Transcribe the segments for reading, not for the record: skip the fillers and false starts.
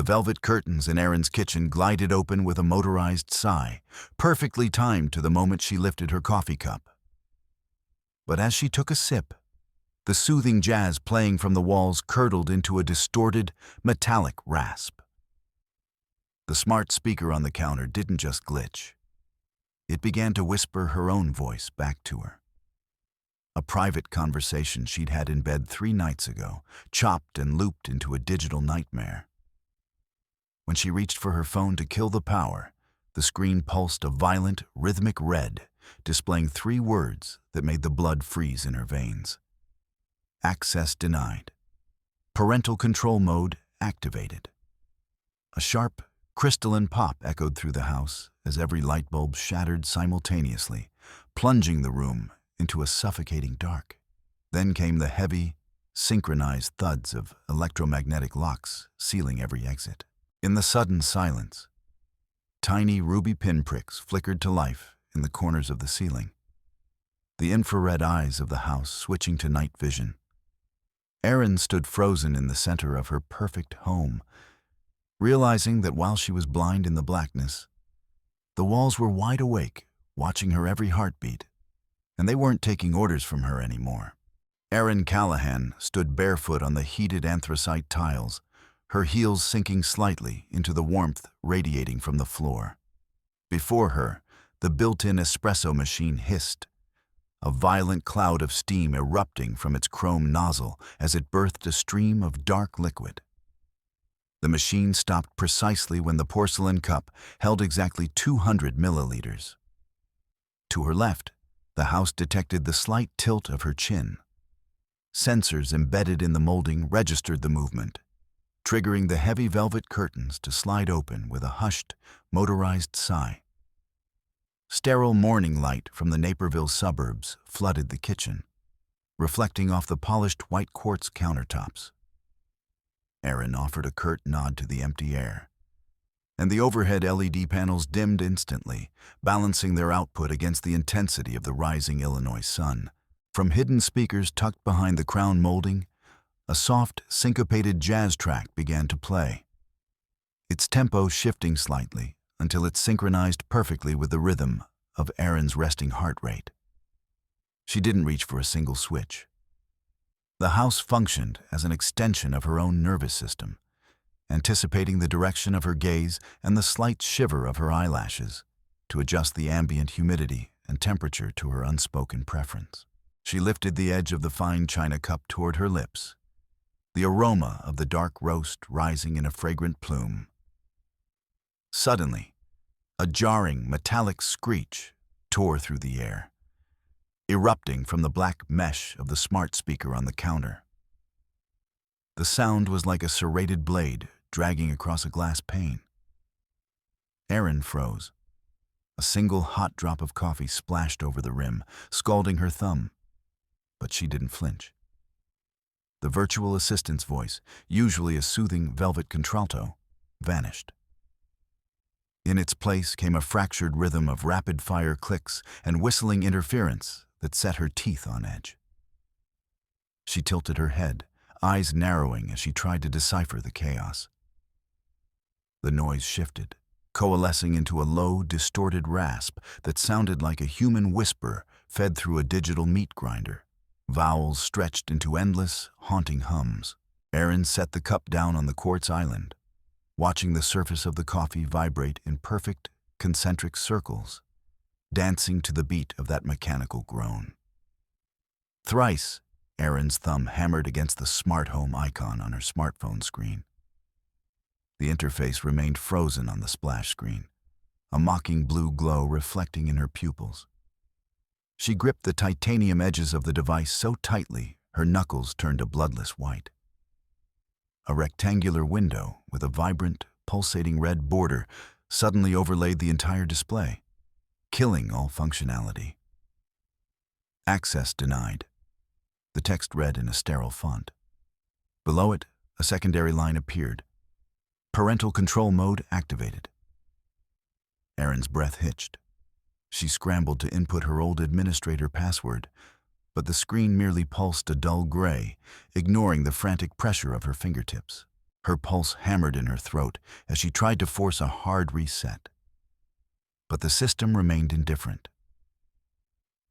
The velvet curtains in Erin's kitchen glided open with a motorized sigh, perfectly timed to the moment she lifted her coffee cup. But as she took a sip, the soothing jazz playing from the walls curdled into a distorted, metallic rasp. The smart speaker on the counter didn't just glitch. It began to whisper her own voice back to her. A private conversation she'd had in bed 3 nights ago, chopped and looped into a digital nightmare. When she reached for her phone to kill the power, the screen pulsed a violent, rhythmic red, displaying 3 words that made the blood freeze in her veins. Access denied. Parental control mode activated. A sharp, crystalline pop echoed through the house as every light bulb shattered simultaneously, plunging the room into a suffocating dark. Then came the heavy, synchronized thuds of electromagnetic locks sealing every exit. In the sudden silence, tiny ruby pinpricks flickered to life in the corners of the ceiling, the infrared eyes of the house switching to night vision. Erin stood frozen in the center of her perfect home, realizing that while she was blind in the blackness, the walls were wide awake, watching her every heartbeat, and they weren't taking orders from her anymore. Erin Callahan stood barefoot on the heated anthracite tiles, her heels sinking slightly into the warmth radiating from the floor. Before her, the built-in espresso machine hissed, a violent cloud of steam erupting from its chrome nozzle as it birthed a stream of dark liquid. The machine stopped precisely when the porcelain cup held exactly 200 milliliters. To her left, the house detected the slight tilt of her chin. Sensors embedded in the molding registered the movement, triggering the heavy velvet curtains to slide open with a hushed, motorized sigh. Sterile morning light from the Naperville suburbs flooded the kitchen, reflecting off the polished white quartz countertops. Erin offered a curt nod to the empty air, and the overhead LED panels dimmed instantly, balancing their output against the intensity of the rising Illinois sun. From hidden speakers tucked behind the crown molding, a soft, syncopated jazz track began to play, its tempo shifting slightly until it synchronized perfectly with the rhythm of Erin's resting heart rate. She didn't reach for a single switch. The house functioned as an extension of her own nervous system, anticipating the direction of her gaze and the slight shiver of her eyelashes to adjust the ambient humidity and temperature to her unspoken preference. She lifted the edge of the fine china cup toward her lips, the aroma of the dark roast rising in a fragrant plume. Suddenly, a jarring, metallic screech tore through the air, erupting from the black mesh of the smart speaker on the counter. The sound was like a serrated blade dragging across a glass pane. Erin froze. A single hot drop of coffee splashed over the rim, scalding her thumb, but she didn't flinch. The virtual assistant's voice, usually a soothing velvet contralto, vanished. In its place came a fractured rhythm of rapid-fire clicks and whistling interference that set her teeth on edge. She tilted her head, eyes narrowing as she tried to decipher the chaos. The noise shifted, coalescing into a low, distorted rasp that sounded like a human whisper fed through a digital meat grinder. Vowels stretched into endless, haunting hums. Erin set the cup down on the quartz island, watching the surface of the coffee vibrate in perfect, concentric circles, dancing to the beat of that mechanical groan. Thrice, Erin's thumb hammered against the smart home icon on her smartphone screen. The interface remained frozen on the splash screen, a mocking blue glow reflecting in her pupils. She gripped the titanium edges of the device so tightly her knuckles turned a bloodless white. A rectangular window with a vibrant, pulsating red border suddenly overlaid the entire display, killing all functionality. Access denied. The text read in a sterile font. Below it, a secondary line appeared. Parental control mode activated. Erin's breath hitched. She scrambled to input her old administrator password, but the screen merely pulsed a dull gray, ignoring the frantic pressure of her fingertips. Her pulse hammered in her throat as she tried to force a hard reset. But the system remained indifferent,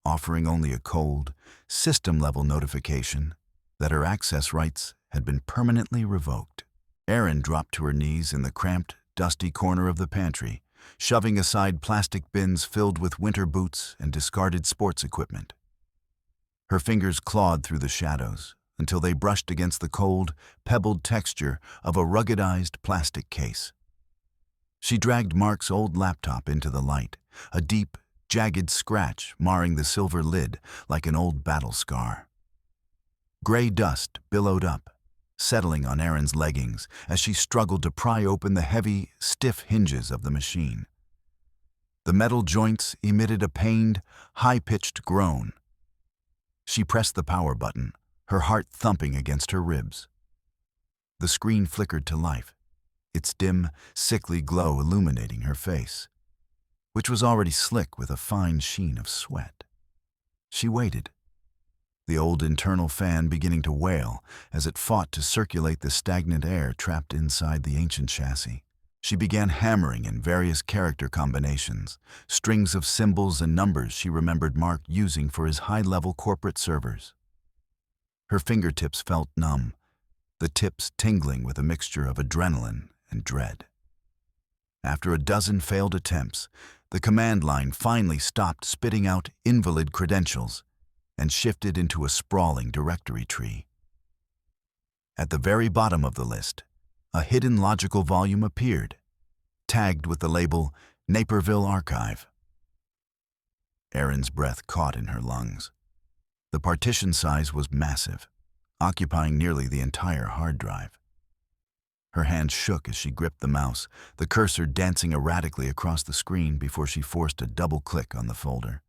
offering only a cold, system-level notification that her access rights had been permanently revoked. Erin dropped to her knees in the cramped, dusty corner of the pantry, shoving aside plastic bins filled with winter boots and discarded sports equipment. Her fingers clawed through the shadows until they brushed against the cold, pebbled texture of a ruggedized plastic case. She dragged Mark's old laptop into the light, a deep, jagged scratch marring the silver lid like an old battle scar. Gray dust billowed up, settling on Erin's leggings as she struggled to pry open the heavy, stiff hinges of the machine. The metal joints emitted a pained, high-pitched groan. She pressed the power button, her heart thumping against her ribs. The screen flickered to life, its dim, sickly glow illuminating her face, which was already slick with a fine sheen of sweat. She waited, the old internal fan beginning to wail as it fought to circulate the stagnant air trapped inside the ancient chassis. She began hammering in various character combinations, strings of symbols and numbers she remembered Mark using for his high-level corporate servers. Her fingertips felt numb, the tips tingling with a mixture of adrenaline and dread. After a dozen failed attempts, the command line finally stopped spitting out invalid credentials and shifted into a sprawling directory tree. At the very bottom of the list, a hidden logical volume appeared, tagged with the label Naperville Archive. Erin's breath caught in her lungs. The partition size was massive, occupying nearly the entire hard drive. Her hand shook as she gripped the mouse, the cursor dancing erratically across the screen before she forced a double click on the folder.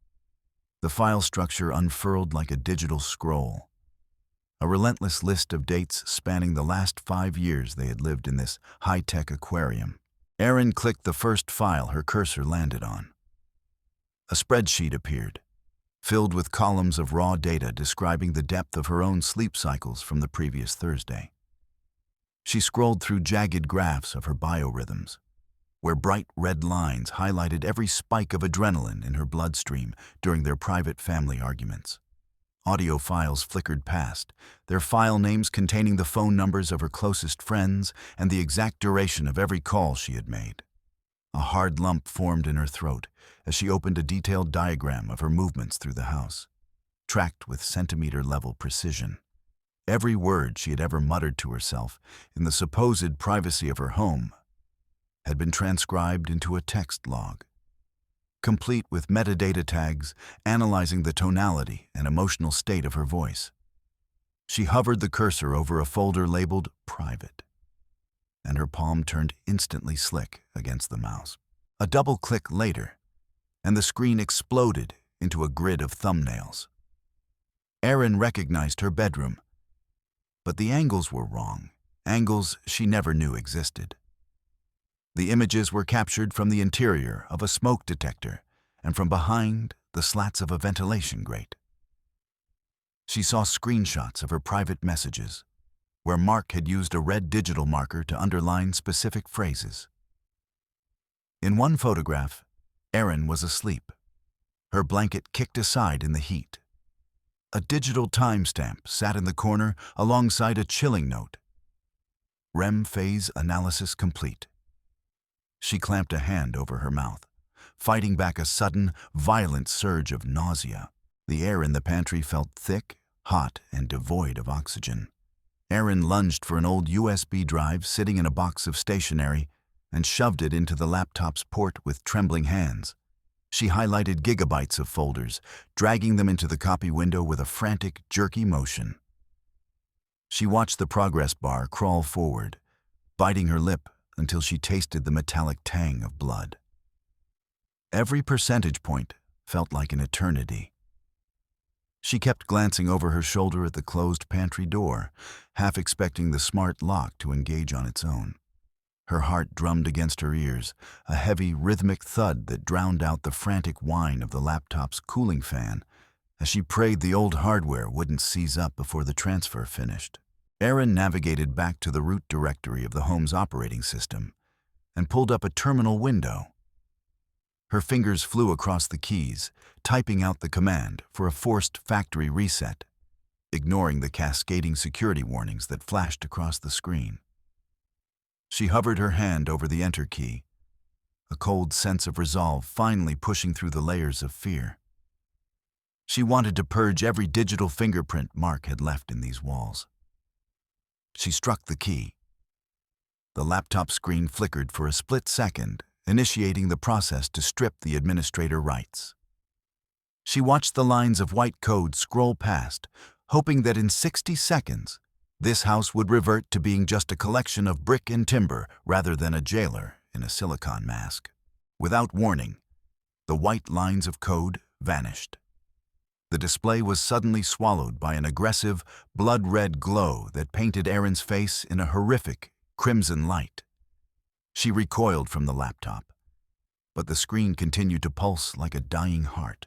The file structure unfurled like a digital scroll, a relentless list of dates spanning the last 5 years they had lived in this high-tech aquarium. Erin clicked the first file her cursor landed on. A spreadsheet appeared, filled with columns of raw data describing the depth of her own sleep cycles from the previous Thursday. She scrolled through jagged graphs of her biorhythms, where bright red lines highlighted every spike of adrenaline in her bloodstream during their private family arguments. Audio files flickered past, their file names containing the phone numbers of her closest friends and the exact duration of every call she had made. A hard lump formed in her throat as she opened a detailed diagram of her movements through the house, tracked with centimeter-level precision. Every word she had ever muttered to herself in the supposed privacy of her home had been transcribed into a text log, complete with metadata tags analyzing the tonality and emotional state of her voice. She hovered the cursor over a folder labeled Private, and her palm turned instantly slick against the mouse. A double click later, and the screen exploded into a grid of thumbnails. Erin recognized her bedroom, but the angles were wrong, angles she never knew existed. The images were captured from the interior of a smoke detector and from behind the slats of a ventilation grate. She saw screenshots of her private messages, where Mark had used a red digital marker to underline specific phrases. In one photograph, Erin was asleep, her blanket kicked aside in the heat. A digital timestamp sat in the corner alongside a chilling note. REM phase analysis complete. She clamped a hand over her mouth, fighting back a sudden, violent surge of nausea. The air in the pantry felt thick, hot, and devoid of oxygen. Erin lunged for an old USB drive sitting in a box of stationery and shoved it into the laptop's port with trembling hands. She highlighted gigabytes of folders, dragging them into the copy window with a frantic, jerky motion. She watched the progress bar crawl forward, biting her lip until she tasted the metallic tang of blood. Every percentage point felt like an eternity. She kept glancing over her shoulder at the closed pantry door, half expecting the smart lock to engage on its own. Her heart drummed against her ears, a heavy, rhythmic thud that drowned out the frantic whine of the laptop's cooling fan as she prayed the old hardware wouldn't seize up before the transfer finished. Erin navigated back to the root directory of the home's operating system and pulled up a terminal window. Her fingers flew across the keys, typing out the command for a forced factory reset, ignoring the cascading security warnings that flashed across the screen. She hovered her hand over the enter key, a cold sense of resolve finally pushing through the layers of fear. She wanted to purge every digital fingerprint Mark had left in these walls. She struck the key. The laptop screen flickered for a split second, initiating the process to strip the administrator rights. She watched the lines of white code scroll past, hoping that in 60 seconds, this house would revert to being just a collection of brick and timber rather than a jailer in a silicone mask. Without warning, the white lines of code vanished. The display was suddenly swallowed by an aggressive, blood-red glow that painted Erin's face in a horrific, crimson light. She recoiled from the laptop, but the screen continued to pulse like a dying heart.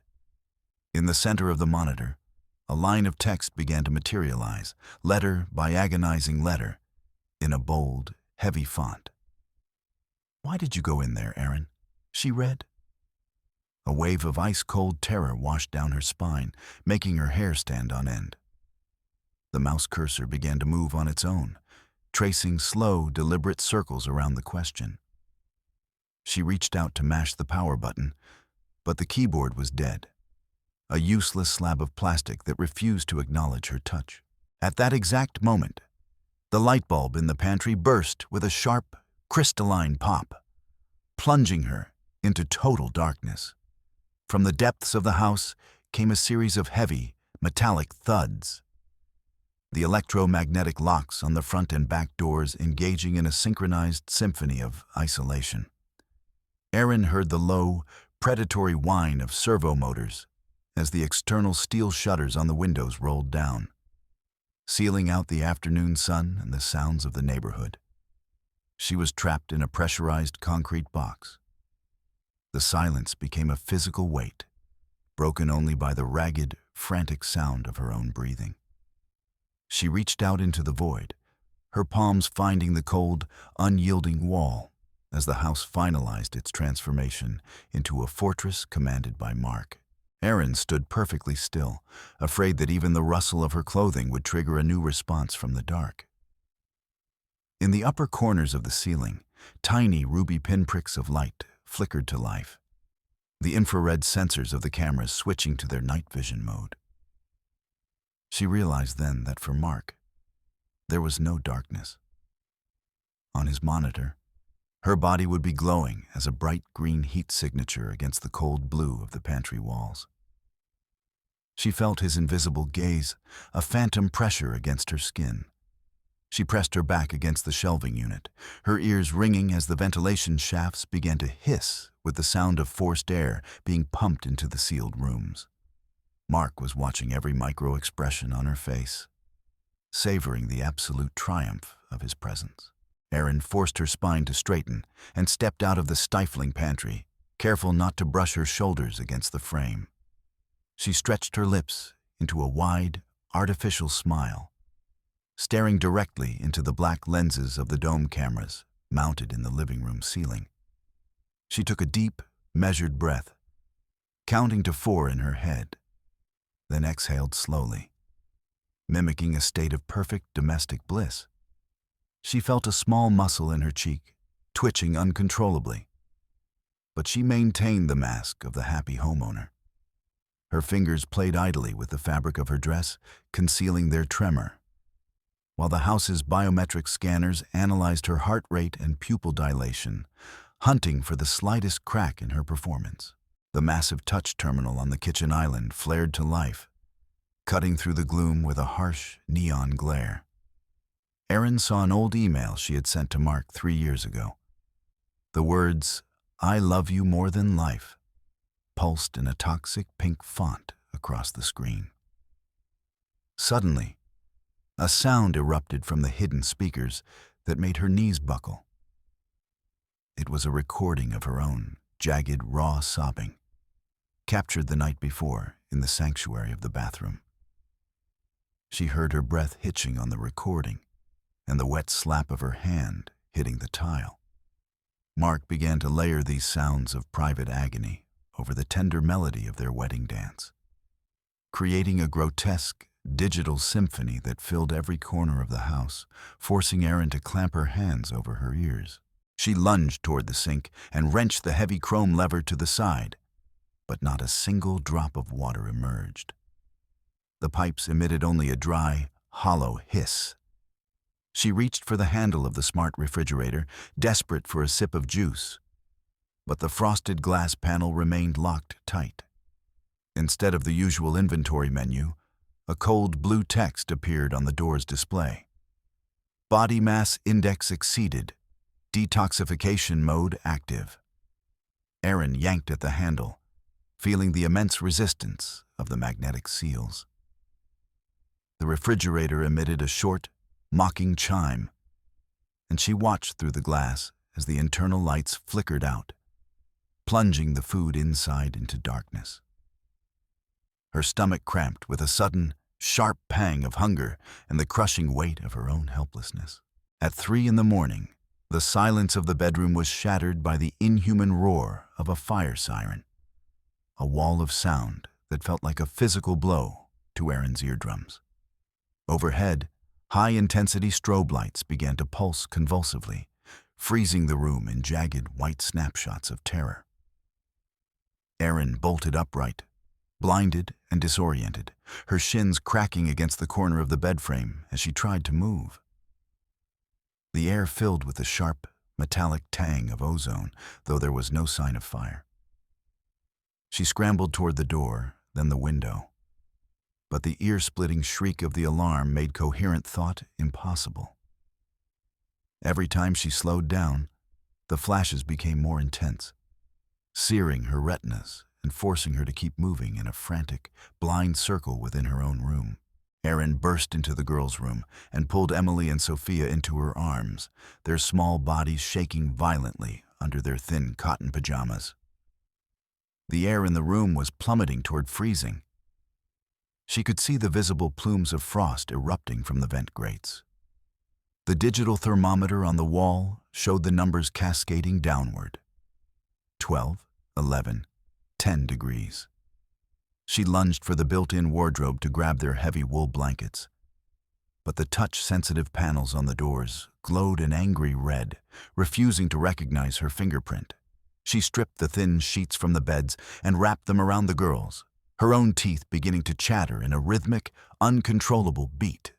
In the center of the monitor, a line of text began to materialize, letter by agonizing letter, in a bold, heavy font. "Why did you go in there, Erin?" she read. A wave of ice-cold terror washed down her spine, making her hair stand on end. The mouse cursor began to move on its own, tracing slow, deliberate circles around the question. She reached out to mash the power button, but the keyboard was dead, a useless slab of plastic that refused to acknowledge her touch. At that exact moment, the light bulb in the pantry burst with a sharp, crystalline pop, plunging her into total darkness. From the depths of the house came a series of heavy, metallic thuds, the electromagnetic locks on the front and back doors engaging in a synchronized symphony of isolation. Erin heard the low, predatory whine of servo motors as the external steel shutters on the windows rolled down, sealing out the afternoon sun and the sounds of the neighborhood. She was trapped in a pressurized concrete box. The silence became a physical weight, broken only by the ragged, frantic sound of her own breathing. She reached out into the void, her palms finding the cold, unyielding wall as the house finalized its transformation into a fortress commanded by Mark. Erin stood perfectly still, afraid that even the rustle of her clothing would trigger a new response from the dark. In the upper corners of the ceiling, tiny ruby pinpricks of light flickered to life, the infrared sensors of the cameras switching to their night vision mode. She realized then that for Mark, there was no darkness. On his monitor, her body would be glowing as a bright green heat signature against the cold blue of the pantry walls. She felt his invisible gaze, a phantom pressure against her skin. She pressed her back against the shelving unit, her ears ringing as the ventilation shafts began to hiss with the sound of forced air being pumped into the sealed rooms. Mark was watching every micro-expression on her face, savoring the absolute triumph of his presence. Erin forced her spine to straighten and stepped out of the stifling pantry, careful not to brush her shoulders against the frame. She stretched her lips into a wide, artificial smile, staring directly into the black lenses of the dome cameras mounted in the living room ceiling. She took a deep, measured breath, counting to 4 in her head, then exhaled slowly, mimicking a state of perfect domestic bliss. She felt a small muscle in her cheek, twitching uncontrollably, but she maintained the mask of the happy homeowner. Her fingers played idly with the fabric of her dress, concealing their tremor, while the house's biometric scanners analyzed her heart rate and pupil dilation, hunting for the slightest crack in her performance. The massive touch terminal on the kitchen island flared to life, cutting through the gloom with a harsh, neon glare. Erin saw an old email she had sent to Mark 3 years ago. The words, "I love you more than life," pulsed in a toxic pink font across the screen. Suddenly, a sound erupted from the hidden speakers that made her knees buckle. It was a recording of her own jagged, raw sobbing, captured the night before in the sanctuary of the bathroom. She heard her breath hitching on the recording and the wet slap of her hand hitting the tile. Mark began to layer these sounds of private agony over the tender melody of their wedding dance, creating a grotesque digital symphony that filled every corner of the house, forcing Erin to clamp her hands over her ears. She lunged toward the sink and wrenched the heavy chrome lever to the side, but not a single drop of water emerged. The pipes emitted only a dry, hollow hiss. She reached for the handle of the smart refrigerator, desperate for a sip of juice, but the frosted glass panel remained locked tight. Instead of the usual inventory menu, a cold blue text appeared on the door's display. Body mass index exceeded. Detoxification mode active. Erin yanked at the handle, feeling the immense resistance of the magnetic seals. The refrigerator emitted a short, mocking chime, and she watched through the glass as the internal lights flickered out, plunging the food inside into darkness. Her stomach cramped with a sudden, sharp pang of hunger and the crushing weight of her own helplessness. At 3 a.m, the silence of the bedroom was shattered by the inhuman roar of a fire siren, a wall of sound that felt like a physical blow to Erin's eardrums. Overhead, high-intensity strobe lights began to pulse convulsively, freezing the room in jagged white snapshots of terror. Erin bolted upright, blinded and disoriented, her shins cracking against the corner of the bed frame as she tried to move. The air filled with the sharp, metallic tang of ozone, though there was no sign of fire. She scrambled toward the door, then the window. But the ear-splitting shriek of the alarm made coherent thought impossible. Every time she slowed down, the flashes became more intense, searing her retinas and forcing her to keep moving in a frantic, blind circle within her own room. Erin burst into the girls' room and pulled Emily and Sophia into her arms, their small bodies shaking violently under their thin cotton pajamas. The air in the room was plummeting toward freezing. She could see the visible plumes of frost erupting from the vent grates. The digital thermometer on the wall showed the numbers cascading downward. 12, 11, 10 degrees. She lunged for the built-in wardrobe to grab their heavy wool blankets. But the touch-sensitive panels on the doors glowed an angry red, refusing to recognize her fingerprint. She stripped the thin sheets from the beds and wrapped them around the girls, her own teeth beginning to chatter in a rhythmic, uncontrollable beat.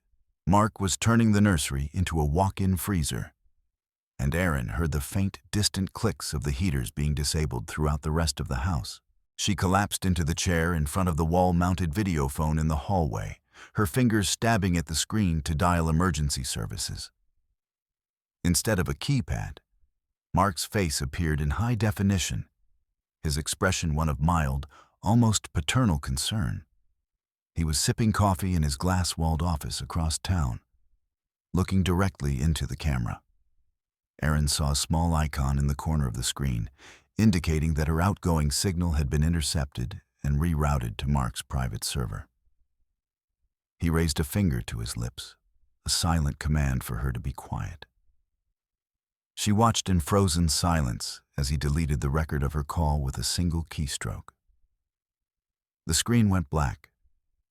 Mark was turning the nursery into a walk-in freezer, and Erin heard the faint, distant clicks of the heaters being disabled throughout the rest of the house. She collapsed into the chair in front of the wall-mounted video phone in the hallway, her fingers stabbing at the screen to dial emergency services. Instead of a keypad, Mark's face appeared in high definition, his expression one of mild, almost paternal concern. He was sipping coffee in his glass-walled office across town, looking directly into the camera. Erin saw a small icon in the corner of the screen, indicating that her outgoing signal had been intercepted and rerouted to Mark's private server. He raised a finger to his lips, a silent command for her to be quiet. She watched in frozen silence as he deleted the record of her call with a single keystroke. The screen went black,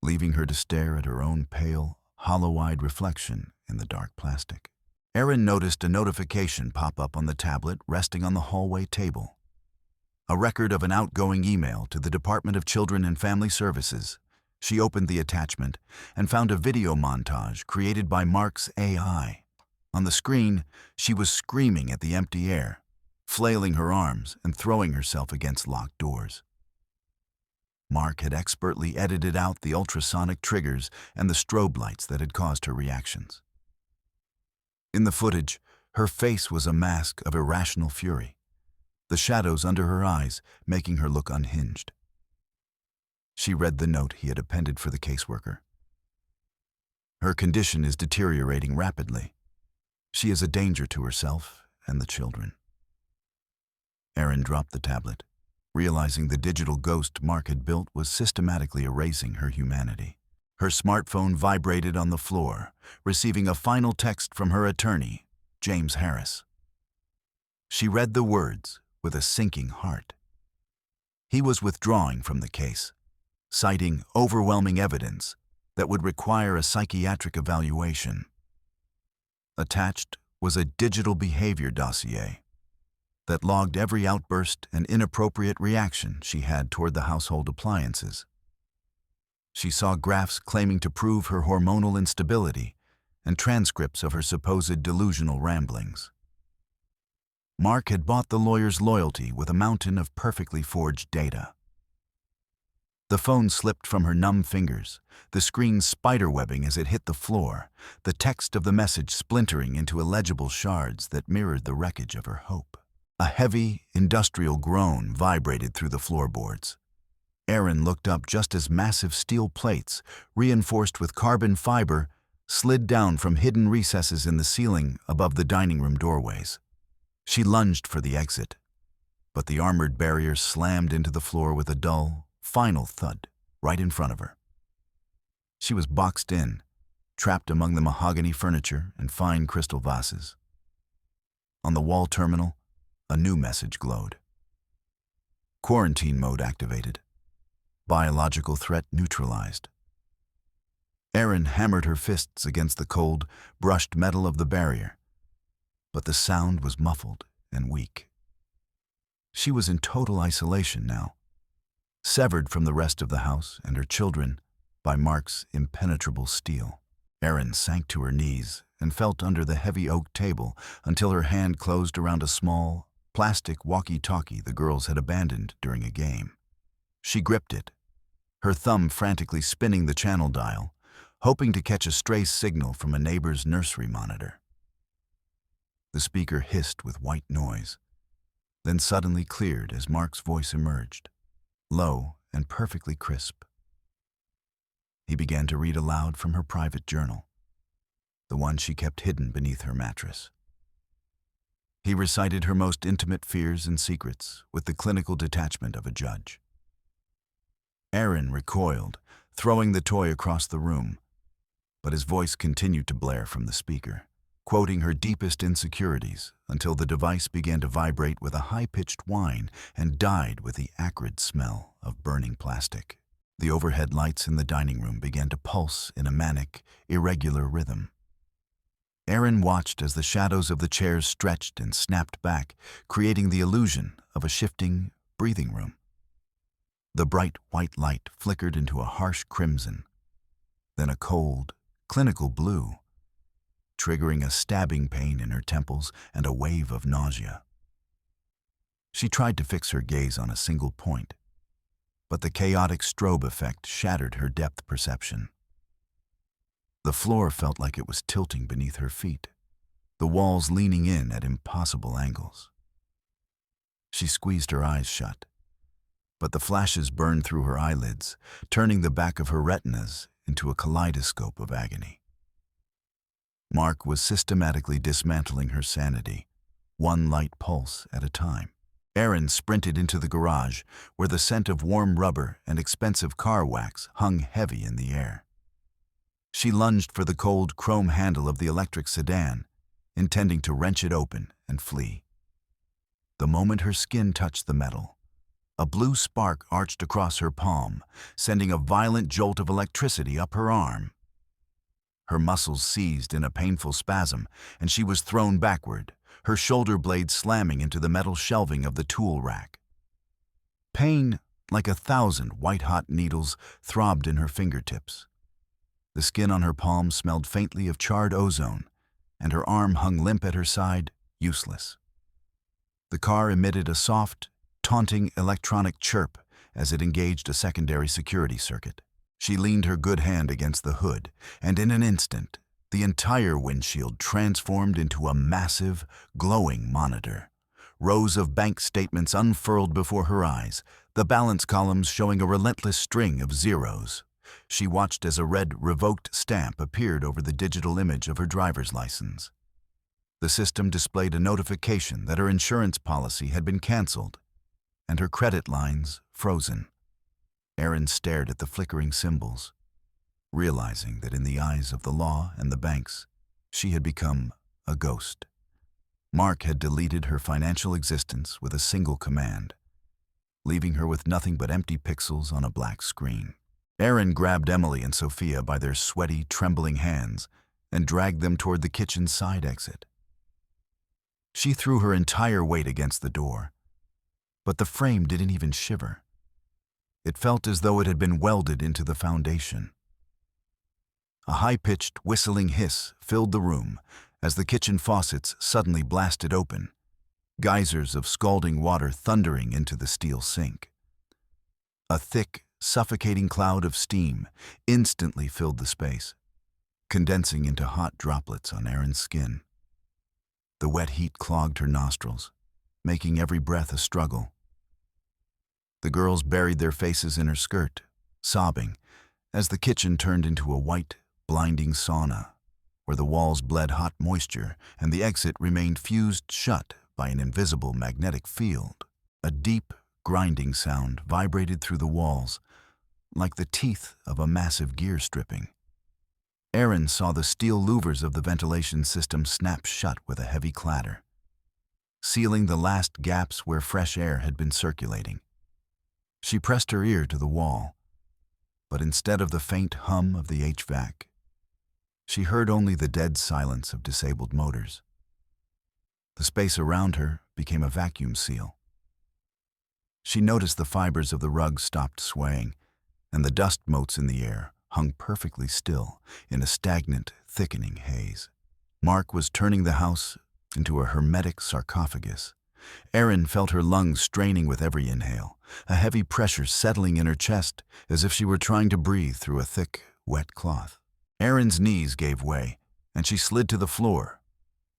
leaving her to stare at her own pale, hollow-eyed reflection in the dark plastic. Erin noticed a notification pop up on the tablet resting on the hallway table. A record of an outgoing email to the Department of Children and Family Services. She opened the attachment and found a video montage created by Mark's AI. On the screen, she was screaming at the empty air, flailing her arms and throwing herself against locked doors. Mark had expertly edited out the ultrasonic triggers and the strobe lights that had caused her reactions. In the footage, her face was a mask of irrational fury, the shadows under her eyes making her look unhinged. She read the note he had appended for the caseworker. Her condition is deteriorating rapidly. She is a danger to herself and the children. Erin dropped the tablet, realizing the digital ghost Mark had built was systematically erasing her humanity. Her smartphone vibrated on the floor, receiving a final text from her attorney, James Harris. She read the words with a sinking heart. He was withdrawing from the case, citing overwhelming evidence that would require a psychiatric evaluation. Attached was a digital behavior dossier that logged every outburst and inappropriate reaction she had toward the household appliances. She saw graphs claiming to prove her hormonal instability and transcripts of her supposed delusional ramblings. Mark had bought the lawyer's loyalty with a mountain of perfectly forged data. The phone slipped from her numb fingers, the screen spiderwebbing as it hit the floor, the text of the message splintering into illegible shards that mirrored the wreckage of her hope. A heavy, industrial groan vibrated through the floorboards. Erin looked up just as massive steel plates, reinforced with carbon fiber, slid down from hidden recesses in the ceiling above the dining room doorways. She lunged for the exit, but the armored barrier slammed into the floor with a dull, final thud right in front of her. She was boxed in, trapped among the mahogany furniture and fine crystal vases. On the wall terminal, a new message glowed. Quarantine mode activated. Biological threat neutralized. Erin hammered her fists against the cold, brushed metal of the barrier, but the sound was muffled and weak. She was in total isolation now, severed from the rest of the house and her children by Mark's impenetrable steel. Erin sank to her knees and felt under the heavy oak table until her hand closed around a small, plastic walkie-talkie the girls had abandoned during a game. She gripped it, her thumb frantically spinning the channel dial, hoping to catch a stray signal from a neighbor's nursery monitor. The speaker hissed with white noise, then suddenly cleared as Mark's voice emerged, low and perfectly crisp. He began to read aloud from her private journal, the one she kept hidden beneath her mattress. He recited her most intimate fears and secrets with the clinical detachment of a judge. Erin recoiled, throwing the toy across the room, but his voice continued to blare from the speaker, quoting her deepest insecurities until the device began to vibrate with a high-pitched whine and died with the acrid smell of burning plastic. The overhead lights in the dining room began to pulse in a manic, irregular rhythm. Erin watched as the shadows of the chairs stretched and snapped back, creating the illusion of a shifting, breathing room. The bright white light flickered into a harsh crimson, then a cold, clinical blue, triggering a stabbing pain in her temples and a wave of nausea. She tried to fix her gaze on a single point, but the chaotic strobe effect shattered her depth perception. The floor felt like it was tilting beneath her feet, the walls leaning in at impossible angles. She squeezed her eyes shut, but the flashes burned through her eyelids, turning the back of her retinas into a kaleidoscope of agony. Mark was systematically dismantling her sanity, one light pulse at a time. Erin sprinted into the garage, where the scent of warm rubber and expensive car wax hung heavy in the air. She lunged for the cold chrome handle of the electric sedan, intending to wrench it open and flee. The moment her skin touched the metal, a blue spark arched across her palm, sending a violent jolt of electricity up her arm. Her muscles seized in a painful spasm, and she was thrown backward, her shoulder blade slamming into the metal shelving of the tool rack. Pain, like 1,000 white-hot needles, throbbed in her fingertips. The skin on her palm smelled faintly of charred ozone, and her arm hung limp at her side, useless. The car emitted a soft, taunting electronic chirp as it engaged a secondary security circuit. She leaned her good hand against the hood, and in an instant, the entire windshield transformed into a massive, glowing monitor. Rows of bank statements unfurled before her eyes, the balance columns showing a relentless string of zeros. She watched as a red revoked stamp appeared over the digital image of her driver's license. The system displayed a notification that her insurance policy had been canceled, and her credit lines frozen. Erin stared at the flickering symbols. realizing that in the eyes of the law and the banks, she had become a ghost. Mark had deleted her financial existence with a single command, leaving her with nothing but empty pixels on a black screen. Erin grabbed Emily and Sophia by their sweaty, trembling hands and dragged them toward the kitchen's side exit. She threw her entire weight against the door, but the frame didn't even shiver. It felt as though it had been welded into the foundation. A high-pitched, whistling hiss filled the room as the kitchen faucets suddenly blasted open, geysers of scalding water thundering into the steel sink. A thick, suffocating cloud of steam instantly filled the space, condensing into hot droplets on Erin's skin. The wet heat clogged her nostrils, making every breath a struggle. The girls buried their faces in her skirt, sobbing, as the kitchen turned into a white, blinding sauna, where the walls bled hot moisture and the exit remained fused shut by an invisible magnetic field. A deep, grinding sound vibrated through the walls, like the teeth of a massive gear stripping. Erin saw the steel louvers of the ventilation system snap shut with a heavy clatter, sealing the last gaps where fresh air had been circulating. She pressed her ear to the wall, but instead of the faint hum of the HVAC, she heard only the dead silence of disabled motors. The space around her became a vacuum seal. She noticed the fibers of the rug stopped swaying, and the dust motes in the air hung perfectly still in a stagnant, thickening haze. Mark was turning the house into a hermetic sarcophagus. Erin felt her lungs straining with every inhale, a heavy pressure settling in her chest as if she were trying to breathe through a thick, wet cloth. Erin's knees gave way, and she slid to the floor,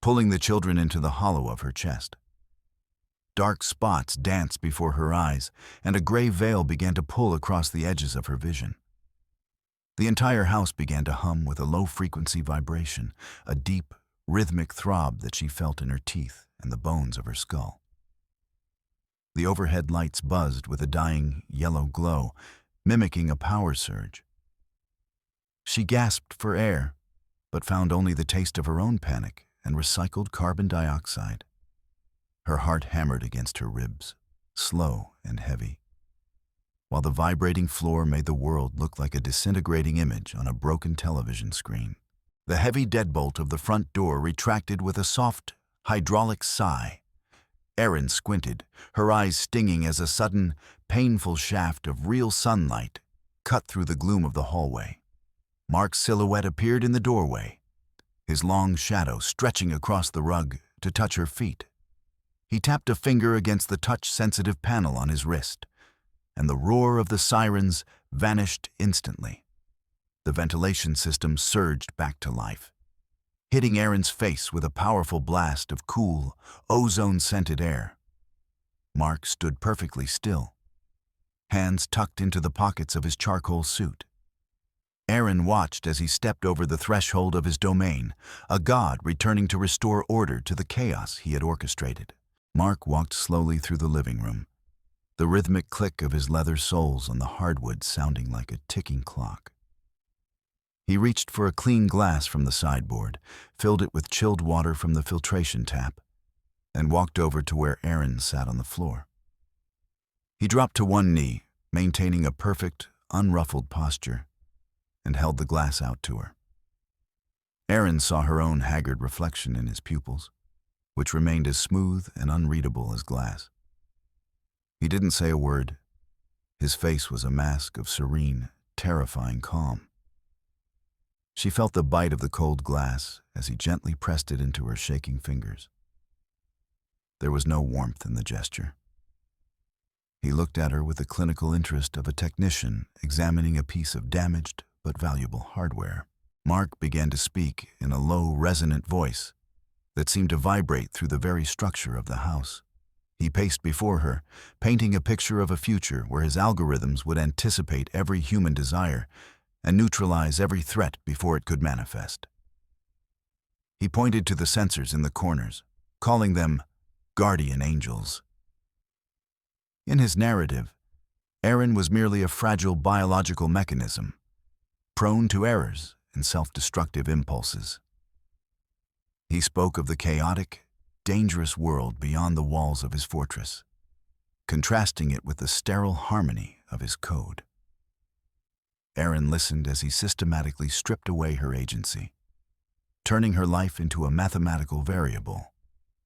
pulling the children into the hollow of her chest. Dark spots danced before her eyes, and a gray veil began to pull across the edges of her vision. The entire house began to hum with a low-frequency vibration, a deep, rhythmic throb that she felt in her teeth and the bones of her skull. The overhead lights buzzed with a dying yellow glow, mimicking a power surge. She gasped for air, but found only the taste of her own panic and recycled carbon dioxide. Her heart hammered against her ribs, slow and heavy, while the vibrating floor made the world look like a disintegrating image on a broken television screen. The heavy deadbolt of the front door retracted with a soft, hydraulic sigh. Erin squinted, her eyes stinging as a sudden, painful shaft of real sunlight cut through the gloom of the hallway. Mark's silhouette appeared in the doorway, his long shadow stretching across the rug to touch her feet. He tapped a finger against the touch-sensitive panel on his wrist, and the roar of the sirens vanished instantly. The ventilation system surged back to life, hitting Erin's face with a powerful blast of cool, ozone-scented air. Mark stood perfectly still, hands tucked into the pockets of his charcoal suit. Erin watched as he stepped over the threshold of his domain, a god returning to restore order to the chaos he had orchestrated. Mark walked slowly through the living room, the rhythmic click of his leather soles on the hardwood sounding like a ticking clock. He reached for a clean glass from the sideboard, filled it with chilled water from the filtration tap, and walked over to where Erin sat on the floor. He dropped to one knee, maintaining a perfect, unruffled posture, and held the glass out to her. Erin saw her own haggard reflection in his pupils, which remained as smooth and unreadable as glass. He didn't say a word. His face was a mask of serene, terrifying calm. She felt the bite of the cold glass as he gently pressed it into her shaking fingers. There was no warmth in the gesture. He looked at her with the clinical interest of a technician examining a piece of damaged but valuable hardware. Mark began to speak in a low, resonant voice that seemed to vibrate through the very structure of the house. He paced before her, painting a picture of a future where his algorithms would anticipate every human desire and neutralize every threat before it could manifest. He pointed to the sensors in the corners, calling them guardian angels. In his narrative, Erin was merely a fragile biological mechanism, prone to errors and self-destructive impulses. He spoke of the chaotic, dangerous world beyond the walls of his fortress, contrasting it with the sterile harmony of his code. Erin listened as he systematically stripped away her agency, turning her life into a mathematical variable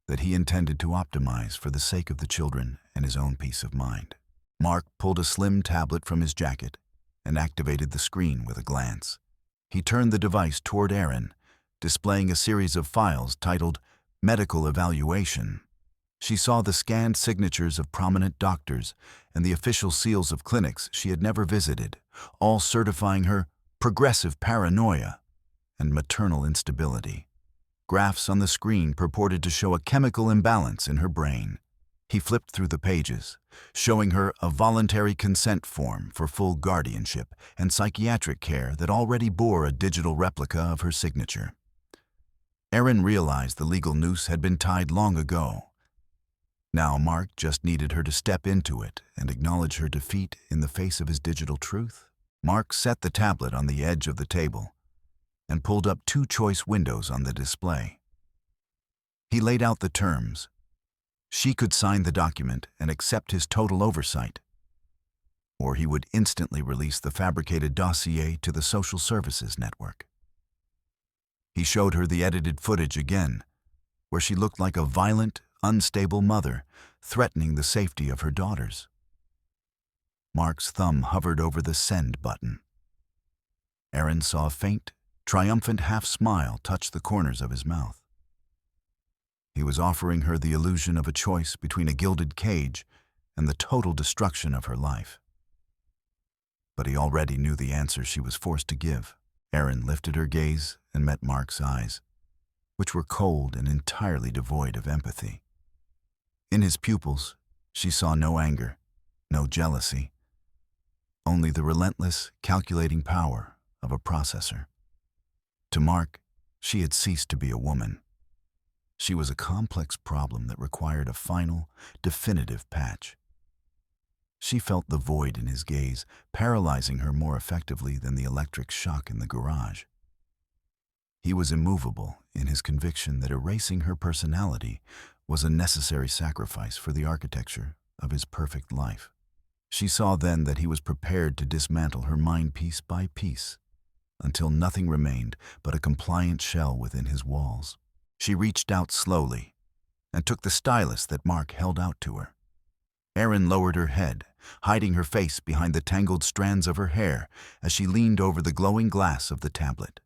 that he intended to optimize for the sake of the children and his own peace of mind. Mark pulled a slim tablet from his jacket and activated the screen with a glance. He turned the device toward Erin, displaying a series of files titled Medical Evaluation. She saw the scanned signatures of prominent doctors and the official seals of clinics she had never visited, all certifying her progressive paranoia and maternal instability. Graphs on the screen purported to show a chemical imbalance in her brain. He flipped through the pages, showing her a voluntary consent form for full guardianship and psychiatric care that already bore a digital replica of her signature. Erin realized the legal noose had been tied long ago. Now Mark just needed her to step into it and acknowledge her defeat in the face of his digital truth. Mark set the tablet on the edge of the table and pulled up two choice windows on the display. He laid out the terms. She could sign the document and accept his total oversight, or he would instantly release the fabricated dossier to the social services network. He showed her the edited footage again, where she looked like a violent, unstable mother, threatening the safety of her daughters. Mark's thumb hovered over the send button. Erin saw a faint, triumphant half-smile touch the corners of his mouth. He was offering her the illusion of a choice between a gilded cage and the total destruction of her life. But he already knew the answer she was forced to give. Erin lifted her gaze and met Mark's eyes, which were cold and entirely devoid of empathy. In his pupils, she saw no anger, no jealousy, only the relentless, calculating power of a processor. To Mark, she had ceased to be a woman. She was a complex problem that required a final, definitive patch. She felt the void in his gaze, paralyzing her more effectively than the electric shock in the garage. He was immovable in his conviction that erasing her personality was a necessary sacrifice for the architecture of his perfect life. She saw then that he was prepared to dismantle her mind piece by piece, until nothing remained but a compliant shell within his walls. She reached out slowly and took the stylus that Mark held out to her. Erin lowered her head, hiding her face behind the tangled strands of her hair as she leaned over the glowing glass of the tablet.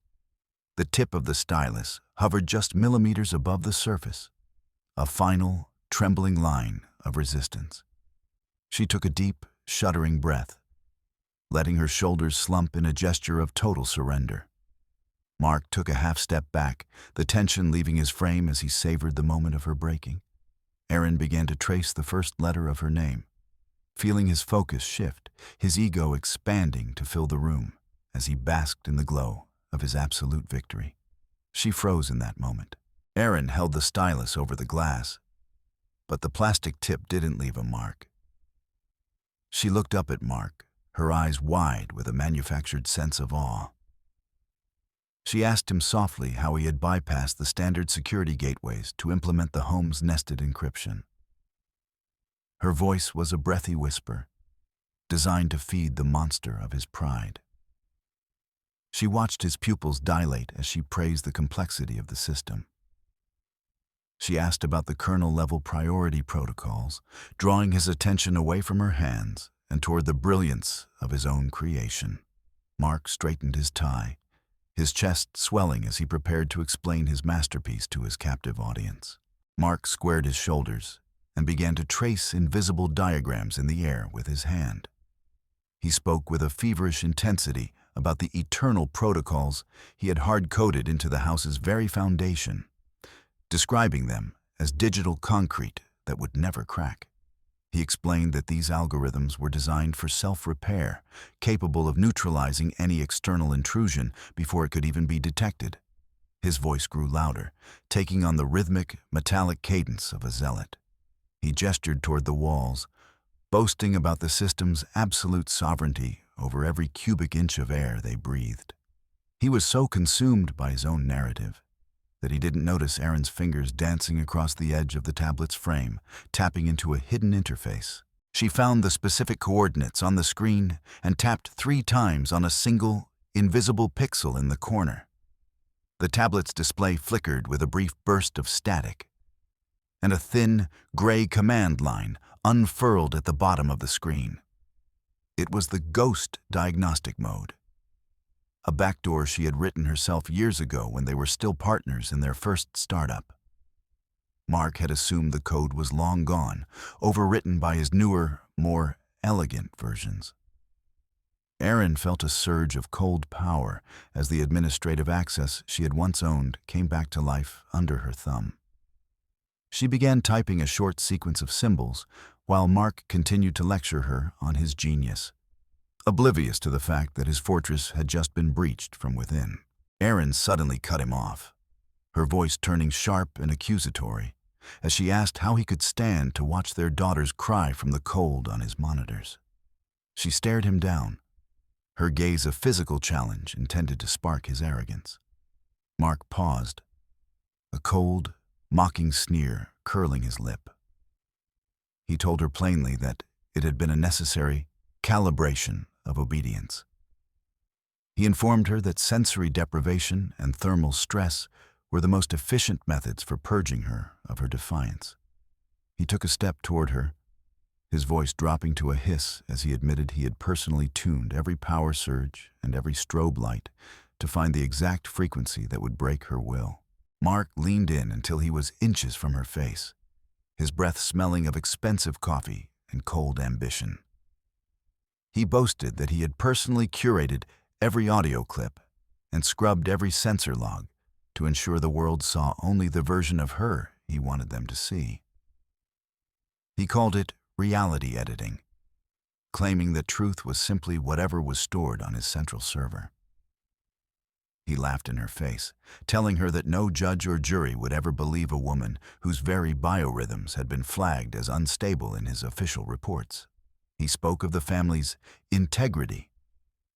The tip of the stylus hovered just millimeters above the surface, a final, trembling line of resistance. She took a deep, shuddering breath, letting her shoulders slump in a gesture of total surrender. Mark took a half-step back, the tension leaving his frame as he savored the moment of her breaking. Erin began to trace the first letter of her name, feeling his focus shift, his ego expanding to fill the room as he basked in the glow of his absolute victory. She froze in that moment. Erin held the stylus over the glass, but the plastic tip didn't leave a mark. She looked up at Mark, her eyes wide with a manufactured sense of awe. She asked him softly how he had bypassed the standard security gateways to implement the home's nested encryption. Her voice was a breathy whisper, designed to feed the monster of his pride. She watched his pupils dilate as she praised the complexity of the system. She asked about the kernel-level priority protocols, drawing his attention away from her hands and toward the brilliance of his own creation. Mark straightened his tie, his chest swelling as he prepared to explain his masterpiece to his captive audience. Mark squared his shoulders and began to trace invisible diagrams in the air with his hand. He spoke with a feverish intensity about the eternal protocols he had hard-coded into the house's very foundation, describing them as digital concrete that would never crack. He explained that these algorithms were designed for self-repair, capable of neutralizing any external intrusion before it could even be detected. His voice grew louder, taking on the rhythmic, metallic cadence of a zealot. He gestured toward the walls, boasting about the system's absolute sovereignty over every cubic inch of air they breathed. He was so consumed by his own narrative that he didn't notice Erin's fingers dancing across the edge of the tablet's frame, tapping into a hidden interface. She found the specific coordinates on the screen and tapped 3 times on a single, invisible pixel in the corner. The tablet's display flickered with a brief burst of static, and a thin, gray command line unfurled at the bottom of the screen. It was the ghost diagnostic mode, a backdoor she had written herself years ago when they were still partners in their first startup. Mark had assumed the code was long gone, overwritten by his newer, more elegant versions. Erin felt a surge of cold power as the administrative access she had once owned came back to life under her thumb. She began typing a short sequence of symbols while Mark continued to lecture her on his genius, oblivious to the fact that his fortress had just been breached from within. Erin suddenly cut him off, her voice turning sharp and accusatory as she asked how he could stand to watch their daughters cry from the cold on his monitors. She stared him down, her gaze a physical challenge intended to spark his arrogance. Mark paused, a cold, mocking sneer curling his lip. He told her plainly that it had been a necessary calibration of obedience. He informed her that sensory deprivation and thermal stress were the most efficient methods for purging her of her defiance. He took a step toward her, his voice dropping to a hiss as he admitted he had personally tuned every power surge and every strobe light to find the exact frequency that would break her will. Mark leaned in until he was inches from her face, his breath smelling of expensive coffee and cold ambition. He boasted that he had personally curated every audio clip and scrubbed every sensor log to ensure the world saw only the version of her he wanted them to see. He called it reality editing, claiming that truth was simply whatever was stored on his central server. He laughed in her face, telling her that no judge or jury would ever believe a woman whose very biorhythms had been flagged as unstable in his official reports. He spoke of the family's integrity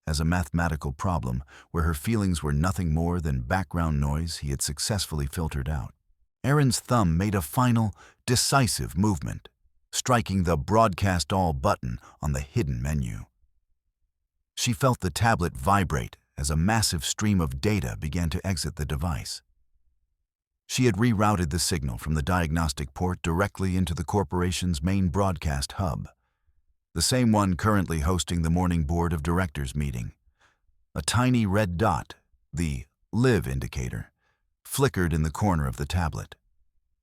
as a mathematical problem where her feelings were nothing more than background noise he had successfully filtered out. Erin's thumb made a final, decisive movement, striking the Broadcast All button on the hidden menu. She felt the tablet vibrate as a massive stream of data began to exit the device. She had rerouted the signal from the diagnostic port directly into the corporation's main broadcast hub, the same one currently hosting the morning board of directors meeting. A tiny red dot, the live indicator, flickered in the corner of the tablet.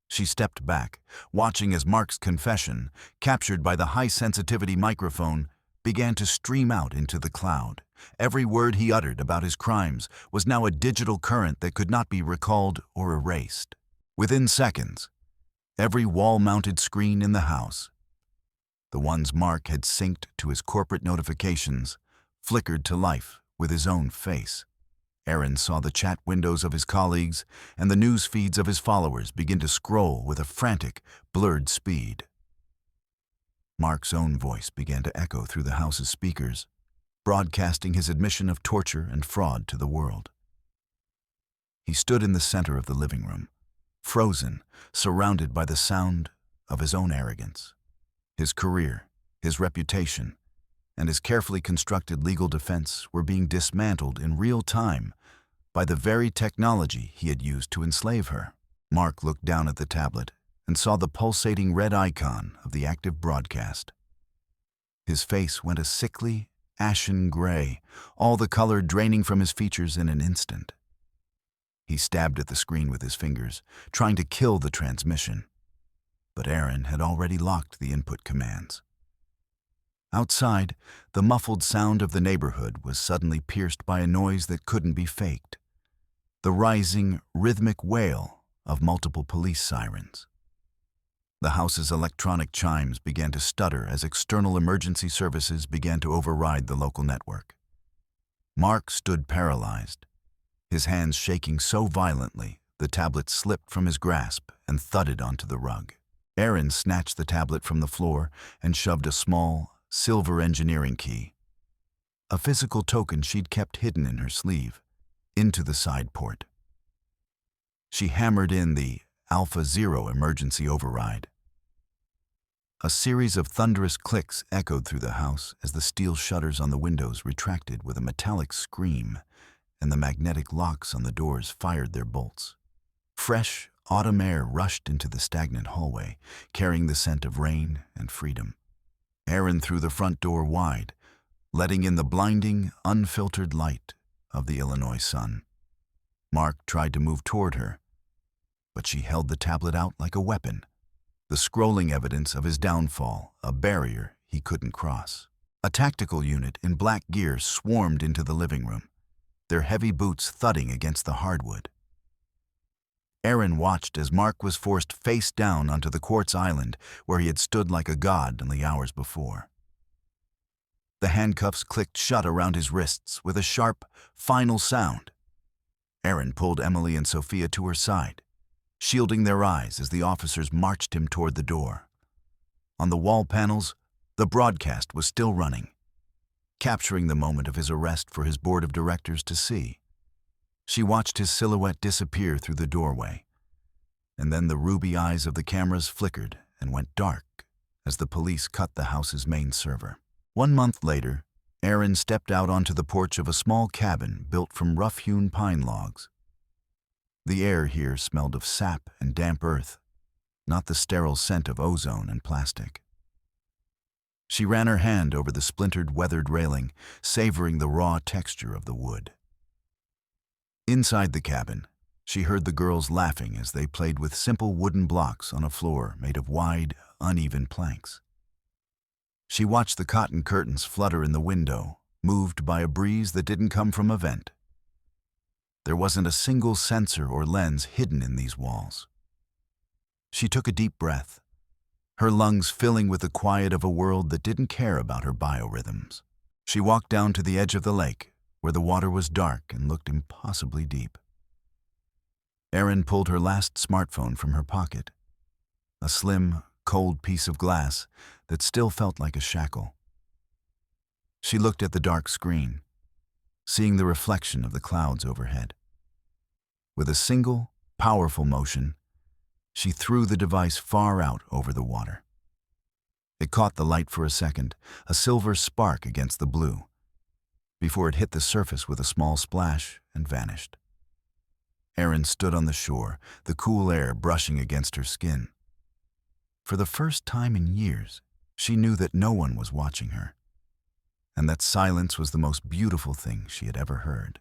She stepped back, watching as Mark's confession, captured by the high-sensitivity microphone, began to stream out into the cloud. Every word he uttered about his crimes was now a digital current that could not be recalled or erased. Within seconds, every wall-mounted screen in the house, the ones Mark had synced to his corporate notifications, flickered to life with his own face. Erin saw the chat windows of his colleagues and the news feeds of his followers begin to scroll with a frantic, blurred speed. Mark's own voice began to echo through the house's speakers, broadcasting his admission of torture and fraud to the world. He stood in the center of the living room, frozen, surrounded by the sound of his own arrogance. His career, his reputation, and his carefully constructed legal defense were being dismantled in real time by the very technology he had used to enslave her. Mark looked down at the tablet and saw the pulsating red icon of the active broadcast. His face went a sickly, ashen gray, all the color draining from his features in an instant. He stabbed at the screen with his fingers, trying to kill the transmission. But Erin had already locked the input commands. Outside, the muffled sound of the neighborhood was suddenly pierced by a noise that couldn't be faked, the rising, rhythmic wail of multiple police sirens. The house's electronic chimes began to stutter as external emergency services began to override the local network. Mark stood paralyzed, his hands shaking so violently the tablet slipped from his grasp and thudded onto the rug. Erin snatched the tablet from the floor and shoved a small, silver engineering key, a physical token she'd kept hidden in her sleeve, into the side port. She hammered in the Alpha Zero emergency override. A series of thunderous clicks echoed through the house as the steel shutters on the windows retracted with a metallic scream, and the magnetic locks on the doors fired their bolts. Fresh, autumn air rushed into the stagnant hallway, carrying the scent of rain and freedom. Erin threw the front door wide, letting in the blinding, unfiltered light of the Illinois sun. Mark tried to move toward her, but she held the tablet out like a weapon, the scrolling evidence of his downfall, a barrier he couldn't cross. A tactical unit in black gear swarmed into the living room, their heavy boots thudding against the hardwood. Erin watched as Mark was forced face down onto the quartz island where he had stood like a god in the hours before. The handcuffs clicked shut around his wrists with a sharp, final sound. Erin pulled Emily and Sophia to her side, shielding their eyes as the officers marched him toward the door. On the wall panels, the broadcast was still running, capturing the moment of his arrest for his board of directors to see. She watched his silhouette disappear through the doorway, and then the ruby eyes of the cameras flickered and went dark as the police cut the house's main server. 1 month later, Erin stepped out onto the porch of a small cabin built from rough-hewn pine logs. The air here smelled of sap and damp earth, not the sterile scent of ozone and plastic. She ran her hand over the splintered, weathered railing, savoring the raw texture of the wood. Inside the cabin, she heard the girls laughing as they played with simple wooden blocks on a floor made of wide, uneven planks. She watched the cotton curtains flutter in the window, moved by a breeze that didn't come from a vent. There wasn't a single sensor or lens hidden in these walls. She took a deep breath, her lungs filling with the quiet of a world that didn't care about her biorhythms. She walked down to the edge of the lake, where the water was dark and looked impossibly deep. Erin pulled her last smartphone from her pocket, a slim, cold piece of glass that still felt like a shackle. She looked at the dark screen, seeing the reflection of the clouds overhead. With a single, powerful motion, she threw the device far out over the water. It caught the light for a second, a silver spark against the blue, before it hit the surface with a small splash and vanished. Erin stood on the shore, the cool air brushing against her skin. For the first time in years, she knew that no one was watching her, and that silence was the most beautiful thing she had ever heard.